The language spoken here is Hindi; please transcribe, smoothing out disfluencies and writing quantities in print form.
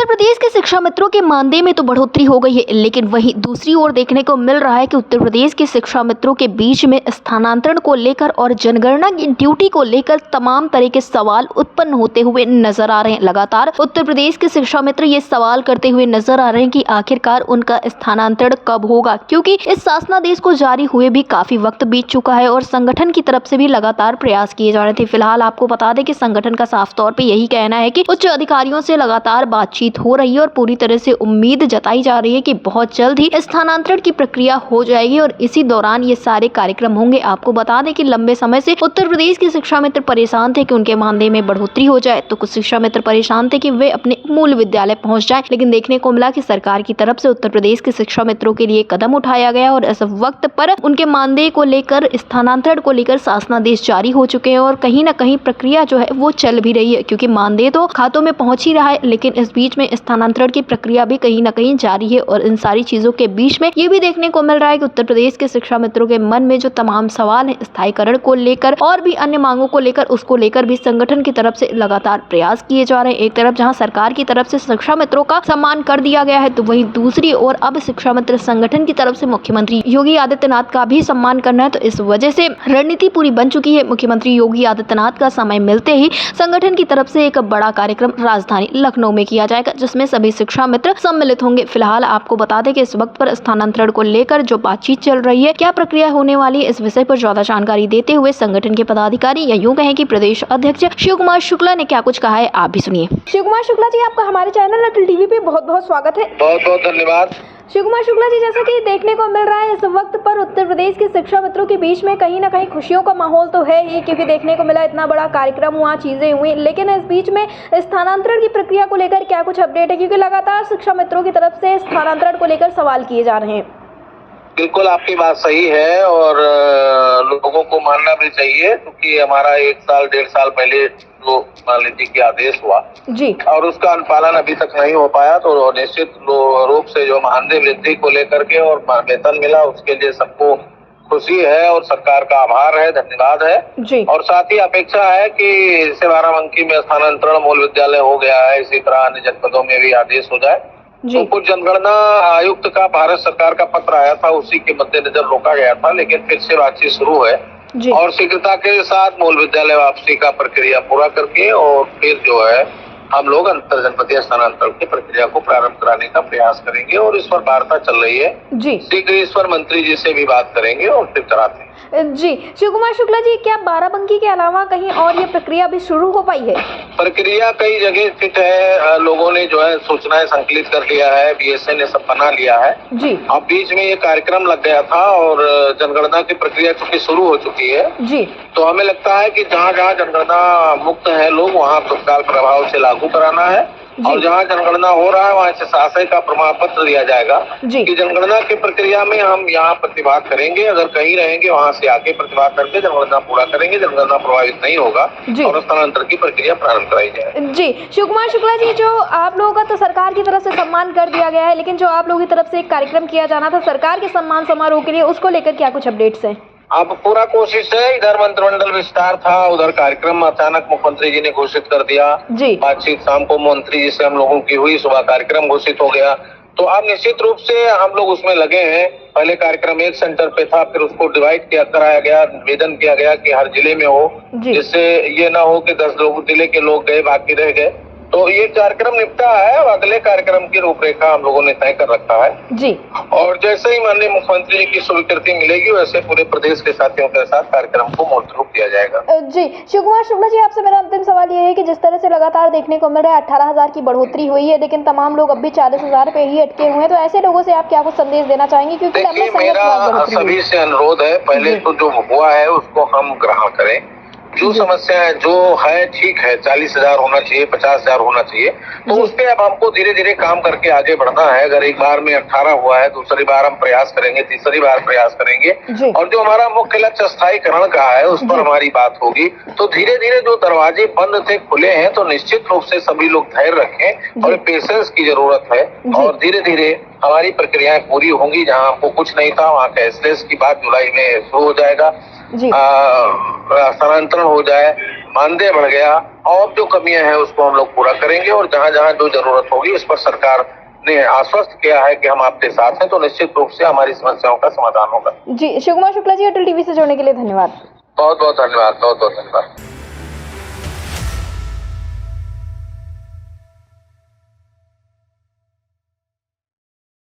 उत्तर प्रदेश के शिक्षा मित्रों के मानदेय में तो बढ़ोतरी हो गई है, लेकिन वहीं दूसरी ओर देखने को मिल रहा है कि उत्तर प्रदेश के शिक्षा मित्रों के बीच में स्थानांतरण को लेकर और जनगणना की ड्यूटी को लेकर तमाम तरह के सवाल उत्पन्न होते हुए नजर आ रहे हैं। लगातार उत्तर प्रदेश के शिक्षा मित्र ये सवाल करते हुए नजर आ रहे हैं कि आखिरकार उनका स्थानांतरण कब होगा, क्योंकि इस शासनादेश को जारी हुए भी काफी वक्त बीत चुका है और संगठन की तरफ से भी लगातार प्रयास किए जा रहे थे। फिलहाल आपको बता दें कि संगठन का साफ तौर पर यही कहना है कि उच्च अधिकारियों से लगातार बातचीत हो रही है और पूरी तरह से उम्मीद जताई जा रही है कि बहुत जल्द ही स्थानांतरण की प्रक्रिया हो जाएगी और इसी दौरान ये सारे कार्यक्रम होंगे। आपको बता दें कि लंबे समय से उत्तर प्रदेश के शिक्षा मित्र परेशान थे कि उनके मानदेय में बढ़ोतरी हो जाए, तो कुछ शिक्षा मित्र परेशान थे कि वे अपने मूल विद्यालय पहुंच जाएं, लेकिन देखने को मिला कि सरकार की तरफ से उत्तर प्रदेश के शिक्षा मित्रों के लिए कदम उठाया गया और इस वक्त पर उनके मानदेय को लेकर, स्थानांतरण को लेकर शासनादेश जारी हो चुके हैं और कहीं न कहीं प्रक्रिया जो है वो चल भी रही है, क्योंकि मानदेय तो खातों में पहुंच ही रहा है, लेकिन इस बीच में स्थानांतरण की प्रक्रिया भी कहीं न कहीं जारी है। और इन सारी चीजों के बीच में ये भी देखने को मिल रहा है कि उत्तर प्रदेश के शिक्षा मित्रों के मन में जो तमाम सवाल है स्थायीकरण को लेकर और भी अन्य मांगों को लेकर, उसको लेकर भी संगठन की तरफ से लगातार प्रयास किए जा रहे हैं। एक तरफ जहां सरकार की तरफ से शिक्षा मित्रों का सम्मान कर दिया गया है, तो वहीं दूसरी ओर अब शिक्षा मित्र संगठन की तरफ से मुख्यमंत्री योगी आदित्यनाथ का भी सम्मान करना है। तो इस वजह से रणनीति पूरी बन चुकी है। मुख्यमंत्री योगी आदित्यनाथ का समय मिलते ही संगठन की तरफ से एक बड़ा कार्यक्रम राजधानी लखनऊ में किया जाएगा, जिसमें सभी शिक्षा मित्र सम्मिलित होंगे। फिलहाल आपको बता दें कि इस वक्त पर स्थानांतरण को लेकर जो बातचीत चल रही है, क्या प्रक्रिया होने वाली है, इस विषय पर ज्यादा जानकारी देते हुए संगठन के पदाधिकारी या यूं कहें कि प्रदेश अध्यक्ष शिव कुमार शुक्ला ने क्या कुछ कहा है, आप भी सुनिए। शिव कुमार शुक्ला जी, आपका हमारे चैनल अटल टीवी पे बहुत बहुत स्वागत है। बहुत बहुत धन्यवाद। शिव कुमार शुक्ला जी, जैसा कि देखने को मिल रहा है इस वक्त पर उत्तर प्रदेश के शिक्षा मित्रों के बीच में कहीं ना कहीं खुशियों का माहौल तो है ही, क्योंकि देखने को मिला इतना बड़ा कार्यक्रम हुआ, चीजें हुई, लेकिन इस बीच में स्थानांतरण की प्रक्रिया को लेकर क्या कुछ अपडेट है, क्योंकि लगातार शिक्षा मित्रों की तरफ से स्थानांतरण को लेकर सवाल किए जा रहे हैं। बिल्कुल आपकी बात सही है और लोगों को मानना भी चाहिए, क्योंकि हमारा 1 साल 1.5 साल पहले जो मान लीजिए कि आदेश हुआ जी, और उसका अनुपालन अभी तक नहीं हो पाया, तो निश्चित रूप से जो मानदेय वृद्धि को लेकर के और वेतन मिला उसके लिए सबको खुशी है और सरकार का आभार है, धन्यवाद है जी। और साथ ही अपेक्षा है कि जैसे बाराबंकी में स्थानांतरण मूल विद्यालय हो गया है, इसी तरह अन्य जनपदों में भी आदेश हो जाए। तो कुछ जनगणना आयुक्त का भारत सरकार का पत्र आया था, उसी के मद्देनजर रोका गया था, लेकिन फिर से बातचीत शुरू है और शीघ्रता के साथ मूल विद्यालय वापसी का प्रक्रिया पूरा करके और फिर जो है हम लोग अंतर जनपदीय स्थानांतरण की प्रक्रिया को प्रारंभ कराने का प्रयास करेंगे और इस पर वार्ता चल रही है जी। शीघ्र इस पर मंत्री जी से भी बात करेंगे और फिर कराते हैं जी। शिव कुमार शुक्ला जी, क्या बाराबंकी के अलावा कहीं और ये प्रक्रिया भी शुरू हो पाई है? प्रक्रिया कई जगह स्थित है, लोगों ने जो है सूचनाएं संकलित कर लिया है, बीएसए ने सब बना लिया है जी। अब बीच में ये कार्यक्रम लग गया था और जनगणना की प्रक्रिया चूंकि शुरू हो चुकी है जी, तो हमें लगता है कि जहाँ जहाँ जनगणना मुक्त है लोग वहाँ तत्काल प्रभाव से लागू कराना है और जहाँ जनगणना हो रहा है वहाँ से शासन का प्रमाण पत्र दिया जाएगा कि जनगणना की प्रक्रिया में हम यहाँ प्रतिभाग करेंगे, अगर कहीं रहेंगे वहाँ से आके प्रतिभाग करके जनगणना पूरा करेंगे, जनगणना प्रभावित नहीं होगा और स्थानांतरण की प्रक्रिया प्रारंभ कराई जाए जी। शिव कुमार शुक्ला जी, जो आप लोगों का तो सरकार की तरफ से सम्मान कर दिया गया है, लेकिन जो आप लोगों की तरफ से एक कार्यक्रम किया जाना था सरकार के सम्मान समारोह के लिए, उसको लेकर क्या कुछ अपडेट्स है? अब पूरा कोशिश है, इधर मंत्रिमंडल विस्तार था, उधर कार्यक्रम अचानक मुख्यमंत्री जी ने घोषित कर दिया जी। बातचीत शाम को मंत्री जी से हम लोगों की हुई, सुबह कार्यक्रम घोषित हो गया, तो अब निश्चित रूप से हम लोग उसमें लगे हैं। पहले कार्यक्रम एक सेंटर पे था, फिर उसको डिवाइड कराया गया, निवेदन किया गया कि हर जिले में हो, जिससे ये ना हो कि 10 लोग जिले के लोग गए बाकी रह गए। तो ये कार्यक्रम निपटा है और अगले कार्यक्रम की रूपरेखा हम लोगों ने तय कर रखा है जी। और जैसे ही माननीय मुख्यमंत्री जी की स्वीकृति मिलेगी वैसे पूरे प्रदेश के साथियों के साथ कार्यक्रम को मूर्त रूप दिया जाएगा जी। शिव कुमार शुक्ला जी, आपसे मेरा अंतिम सवाल ये है कि जिस तरह से लगातार देखने को मिल रहा है 18,000 की बढ़ोतरी हुई है, लेकिन तमाम लोग अब भी 40,000 पे ही अटके हुए हैं, तो ऐसे लोगों से आप क्या कुछ संदेश देना चाहेंगे? क्योंकि मेरा सभी से अनुरोध है, पहले तो जो हुआ है उसको हम ग्रहण करें, जो समस्या है जो है ठीक है, 40,000 होना चाहिए, 50,000 होना चाहिए, तो उस पे अब हमको धीरे धीरे काम करके आगे बढ़ना है। अगर एक बार में 18 हुआ है, दूसरी बार हम प्रयास करेंगे, तीसरी बार प्रयास करेंगे और जो हमारा मुख्य लक्ष्य स्थायीकरण का है उस पर हमारी बात होगी। तो धीरे धीरे जो दरवाजे बंद थे खुले हैं, तो निश्चित रूप से सभी लोग धैर्य रखें और पेशेंस की जरूरत है और धीरे धीरे हमारी प्रक्रियाएं पूरी होंगी। जहाँ हमको कुछ नहीं था वहाँ कैशलेस की बात जुलाई में शुरू हो जाएगा, जी। स्थानांतरण हो जाए, मानदेय बढ़ गया, और जो कमियां हैं उसको हम लोग पूरा करेंगे, और जहां जहां जो जरूरत होगी इस पर सरकार ने आश्वस्त किया है कि हम आपके साथ हैं, तो निश्चित रूप से हमारी समस्याओं का समाधान होगा। जी, शिव कुमार शुक्ला जी, अटल टीवी से जुड़ने के लिए धन्यवाद। बहुत बहुत धन्यवाद, बहुत बहुत धन्यवाद।